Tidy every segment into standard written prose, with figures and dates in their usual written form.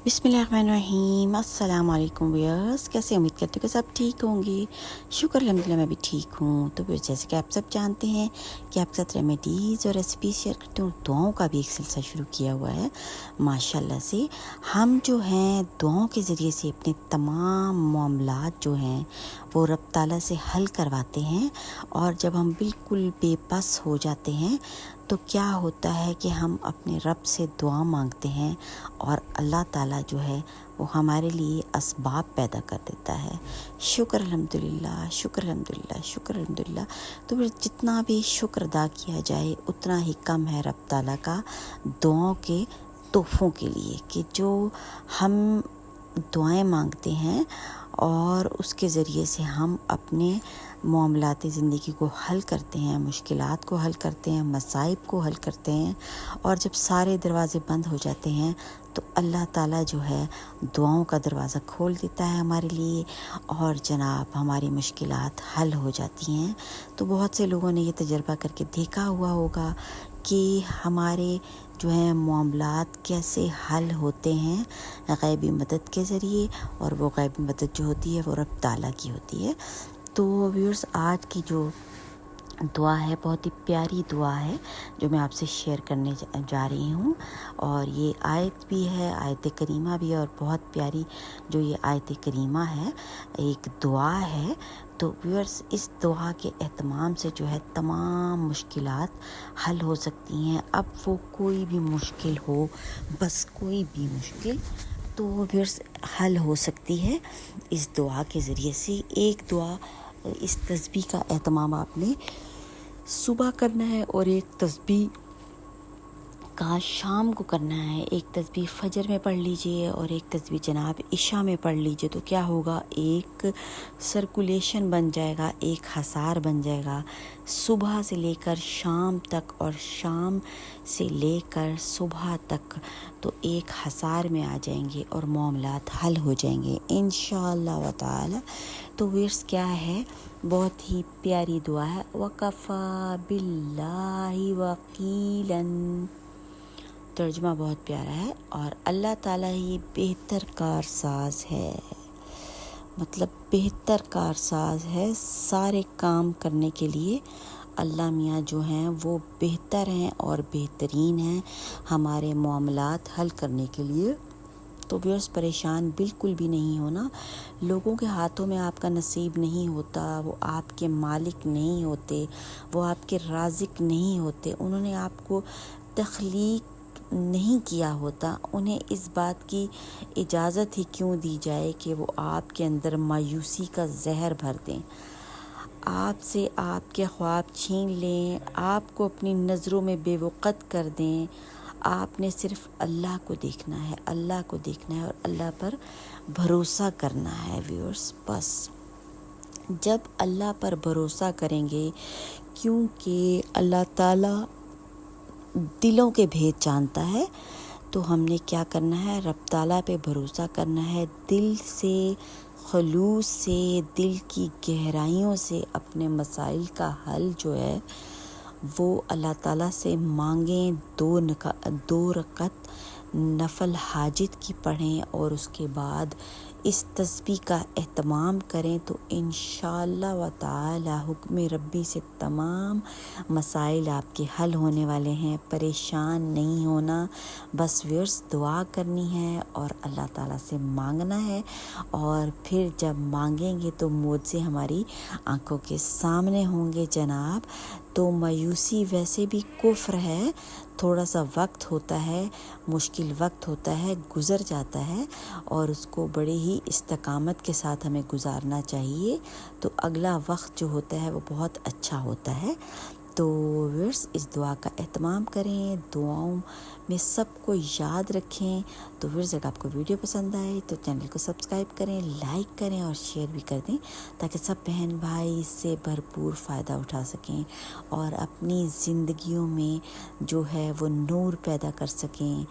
बिस्मिल्लाहिर्रहमानिर्रहीम। अस्सलाम वालेकुम व्यूअर्स, कैसे उम्मीद करते हो कि सब ठीक होंगे। शुक्र अल्हम्दुलिल्लाह मैं भी ठीक हूँ। तो फिर जैसे कि आप सब जानते हैं कि आपके साथ रेमेडीज़ और रेसिपी शेयर करते हूँ। दुआओं का भी एक सिलसिला शुरू किया हुआ है माशाल्लाह से। हम जो हैं दुआओं के ज़रिए से अपने तमाम मामलात जो हैं वो रब ताला से हल करवाते हैं। और जब हम बिल्कुल बेबस हो जाते हैं तो क्या होता है कि हम अपने रब से दुआ मांगते हैं और अल्लाह ताला जो है वो हमारे लिए असबाब पैदा कर देता है। शुक्र अल्हम्दुलिल्लाह, शुक्र अल्हम्दुलिल्लाह, शुक्र अल्हम्दुलिल्लाह। तो फिर जितना भी शुक्र अदा किया जाए उतना ही कम है रब ताला का दुआओं के तोहफ़ों के लिए, कि जो हम दुआएं मांगते हैं और उसके ज़रिए से हम अपने मामलाती ज़िंदगी को हल करते हैं, मुश्किलात को हल करते हैं, मसाइब को हल करते हैं। और जब सारे दरवाज़े बंद हो जाते हैं तो अल्लाह ताला जो है दुआओं का दरवाज़ा खोल देता है हमारे लिए और जनाब हमारी मुश्किलात हल हो जाती हैं। तो बहुत से लोगों ने ये तजुर्बा करके देखा हुआ होगा कि हमारे जो है मामलात कैसे हल होते हैं ग़ैबी मदद के ज़रिए, और वो ग़ैबी मदद जो होती है वो रब ताला की होती है। तो व्यूअर्स, आज की जो दुआ है बहुत ही प्यारी दुआ है जो मैं आपसे शेयर करने जा रही हूँ। और ये आयत भी है, आयत करीमा भी है, और बहुत प्यारी जो ये आयत करीमा है एक दुआ है। तो व्यूअर्स, इस दुआ के एहतमाम से जो है तमाम मुश्किलात हल हो सकती हैं। अब वो कोई भी मुश्किल हो, बस कोई भी मुश्किल, तो व्यूअर्स हल हो सकती है इस दुआ के ज़रिए से। एक दुआ, इस तस्बीह का एहतमाम आपने सुबह करना है और एक तस्बीह का शाम को करना है। एक तस्बीह फजर में पढ़ लीजिए और एक तस्बीह जनाब इशा में पढ़ लीजिए। तो क्या होगा, एक सर्कुलेशन बन जाएगा, एक हसार बन जाएगा सुबह से लेकर शाम तक और शाम से लेकर सुबह तक। तो एक हसार में आ जाएंगे और मामलात हल हो जाएंगे इंशाअल्लाह व ताला। तो वर्स क्या है, बहुत ही प्यारी दुआ है। वकफ़ा बिल्लाहि वकीलन। तर्जुमा बहुत प्यारा है, और अल्लाह ताला ही बेहतर कारसाज है, मतलब बेहतर कारसाज है सारे काम करने के लिए। अल्लाह मियाँ जो हैं वो बेहतर हैं और बेहतरीन हैं हमारे मामलात हल करने के लिए। तो व्यूअर्स, परेशान बिल्कुल भी नहीं होना। लोगों के हाथों में आपका नसीब नहीं होता, वो आपके मालिक नहीं होते, वो आपके राज़िक नहीं होते, उन्होंने आपको तख्लीक नहीं किया होता। उन्हें इस बात की इजाज़त ही क्यों दी जाए कि वो आपके अंदर मायूसी का जहर भर दें, आपसे आपके ख्वाब छीन लें, आपको अपनी नज़रों में बेवक़्त कर दें। आपने सिर्फ़ अल्लाह को देखना है, अल्लाह को देखना है और अल्लाह पर भरोसा करना है व्यूअर्स। बस जब अल्लाह पर भरोसा करेंगे, क्योंकि अल्लाह ताला दिलों के भेद जानता है, तो हमने क्या करना है, रब ताला पे भरोसा करना है, दिल से, खलूस से, दिल की गहराइयों से अपने मसाइल का हल जो है वो अल्लाह ताला से मांगें। दो रकत नफल हाजित की पढ़ें और उसके बाद इस तस्बीह का एहतमाम करें। तो इंशाअल्लाह व ताला हुक्म रब्बी से तमाम मसाइल आपके हल होने वाले हैं। परेशान नहीं होना, बस व्यूअर्स दुआ करनी है और अल्लाह ताला से मांगना है। और फिर जब मांगेंगे तो मुझसे हमारी आंखों के सामने होंगे जनाब। तो मायूसी वैसे भी कुफ्र है, थोड़ा सा वक्त होता है, मुश्किल वक्त होता है, गुज़र जाता है और उसको बड़े ही इस्तकामत के साथ हमें गुजारना चाहिए। तो अगला वक्त जो होता है वो बहुत अच्छा होता है। तो व्यूअर्स, इस दुआ का एहतमाम करें, दुआओं में सबको याद रखें। तो व्यूअर्स, अगर आपको वीडियो पसंद आए तो चैनल को सब्सक्राइब करें, लाइक करें और शेयर भी कर दें, ताकि सब बहन भाई इससे भरपूर फ़ायदा उठा सकें और अपनी ज़िंदगियों में जो है वो नूर पैदा कर सकें,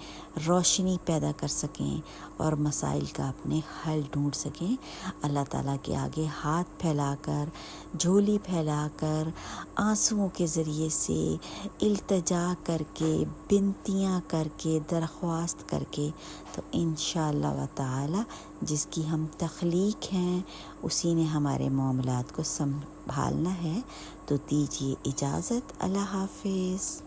रोशनी पैदा कर सकें और मसाइल का अपने हल ढूंढ सकें। अल्लाह ताला के आगे हाथ फैलाकर, झोली फैलाकर, आंसुओं के ज़रिए से इल्तिजा करके, बिनतियाँ کر کے درخواست کر کے تو انشاءاللہ و تعالی جس کی ہم تخلیق ہیں اسی نے ہمارے معاملات کو سنبھالنا ہے. تو دیجیے اجازت. اللہ حافظ.